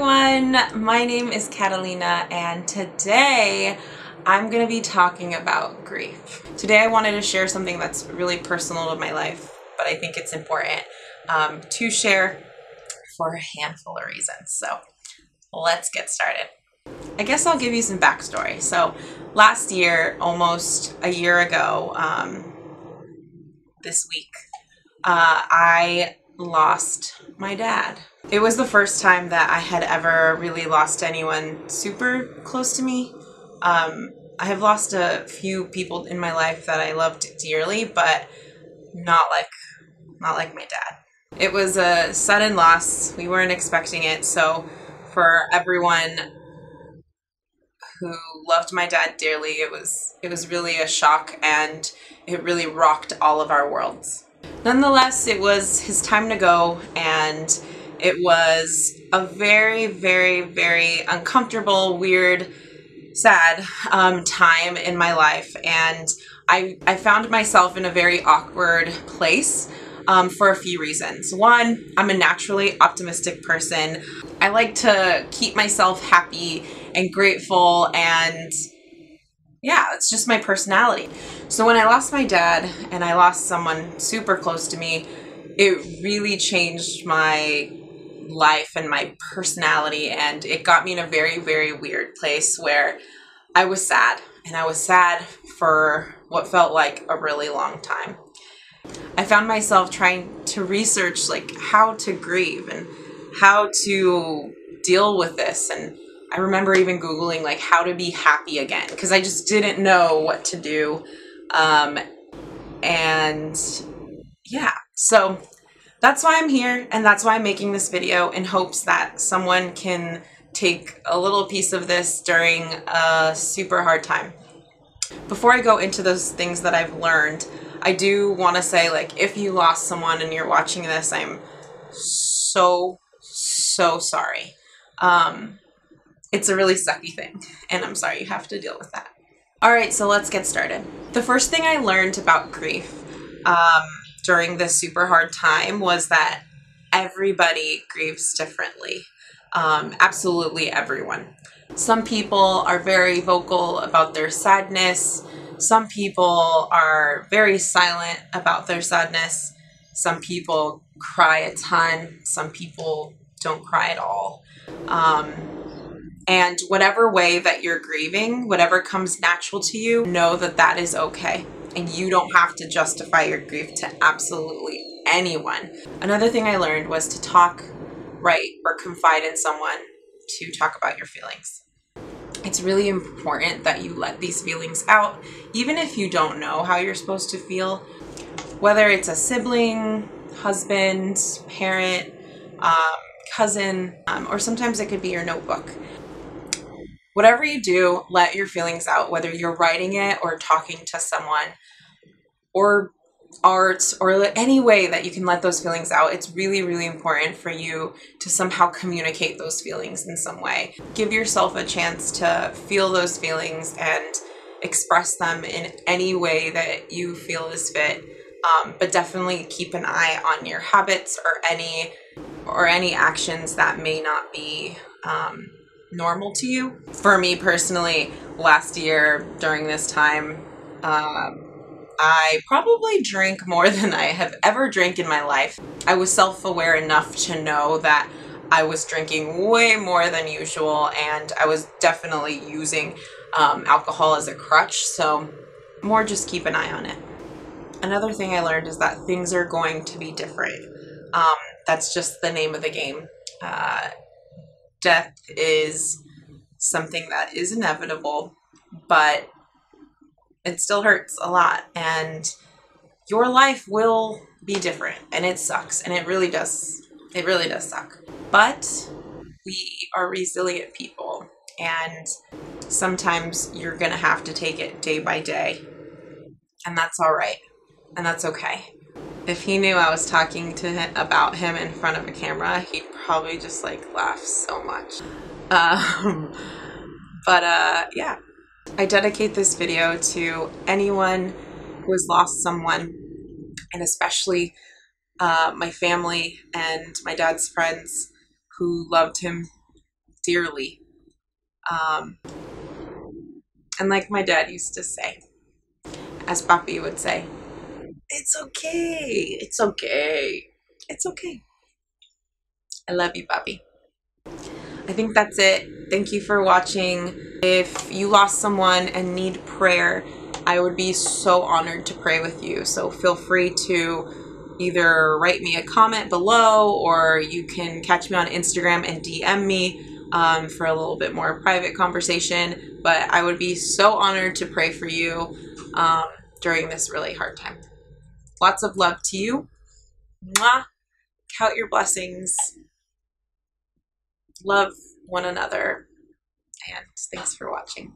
everyone, my name is Catalina and today I'm going to be talking about grief. Today I wanted to share something that's really personal to my life, but I think it's important to share for a handful of reasons. So let's get started. I guess I'll give you some backstory. So last year, almost a year ago, this week, I lost my dad. It was the first time that I had ever really lost anyone super close to me. I have lost a few people in my life that I loved dearly, but not like my dad. It was a sudden loss. We weren't expecting it. So for everyone who loved my dad dearly, it was really a shock, and it really rocked all of our worlds. Nonetheless, it was his time to go, and it was a very, very, very uncomfortable, weird, sad time in my life, and I found myself in a very awkward place for a few reasons. One, I'm a naturally optimistic person. I like to keep myself happy and grateful, and yeah, it's just my personality. So when I lost my dad and I lost someone super close to me, it really changed my life and my personality, and it got me in a very, very weird place where I was sad, and I was sad for what felt like a really long time. I found myself trying to research like how to grieve and how to deal with this, and I remember even Googling like how to be happy again, because I just didn't know what to do. And yeah, so that's why I'm here, and that's why I'm making this video, in hopes that someone can take a little piece of this during a super hard time. Before I go into those things that I've learned, I do want to say, like, if you lost someone and you're watching this, I'm so sorry. It's a really sucky thing, and I'm sorry you have to deal with that. All right, so let's get started. The first thing I learned about grief during this super hard time was that everybody grieves differently. Absolutely everyone. Some people are very vocal about their sadness. Some people are very silent about their sadness. Some people cry a ton. Some people don't cry at all. And whatever way that you're grieving, whatever comes natural to you, know that that is okay. And you don't have to justify your grief to absolutely anyone. Another thing I learned was to talk, write, or confide in someone to talk about your feelings. It's really important that you let these feelings out, even if you don't know how you're supposed to feel. Whether it's a sibling, husband, parent, cousin, or sometimes it could be your notebook. Whatever you do, let your feelings out, whether you're writing it or talking to someone or art or any way that you can let those feelings out. It's really, really important for you to somehow communicate those feelings in some way. Give yourself a chance to feel those feelings and express them in any way that you feel is fit. But definitely keep an eye on your habits or any actions that may not be normal to you. For me personally, last year during this time, I probably drank more than I have ever drank in my life. I was self-aware enough to know that I was drinking way more than usual, and I was definitely using alcohol as a crutch, so more just keep an eye on it. Another thing I learned is that things are going to be different. That's just the name of the game. Death is something that is inevitable, but it still hurts a lot, and your life will be different, and it sucks, and it really does suck. But we are resilient people, and sometimes you're gonna have to take it day by day, and that's all right, and that's okay. If he knew I was talking to him about him in front of a camera, he'd probably just like laugh so much. Yeah. I dedicate this video to anyone who has lost someone, and especially my family and my dad's friends who loved him dearly. And like my dad used to say, as Papi would say, it's okay. It's okay. It's okay. I love you, Papi. I think that's it. Thank you for watching. If you lost someone and need prayer, I would be so honored to pray with you. So feel free to either write me a comment below, or you can catch me on Instagram and DM me for a little bit more private conversation. But I would be so honored to pray for you during this really hard time. Lots of love to you. Mwah. Count your blessings. Love one another. And thanks for watching.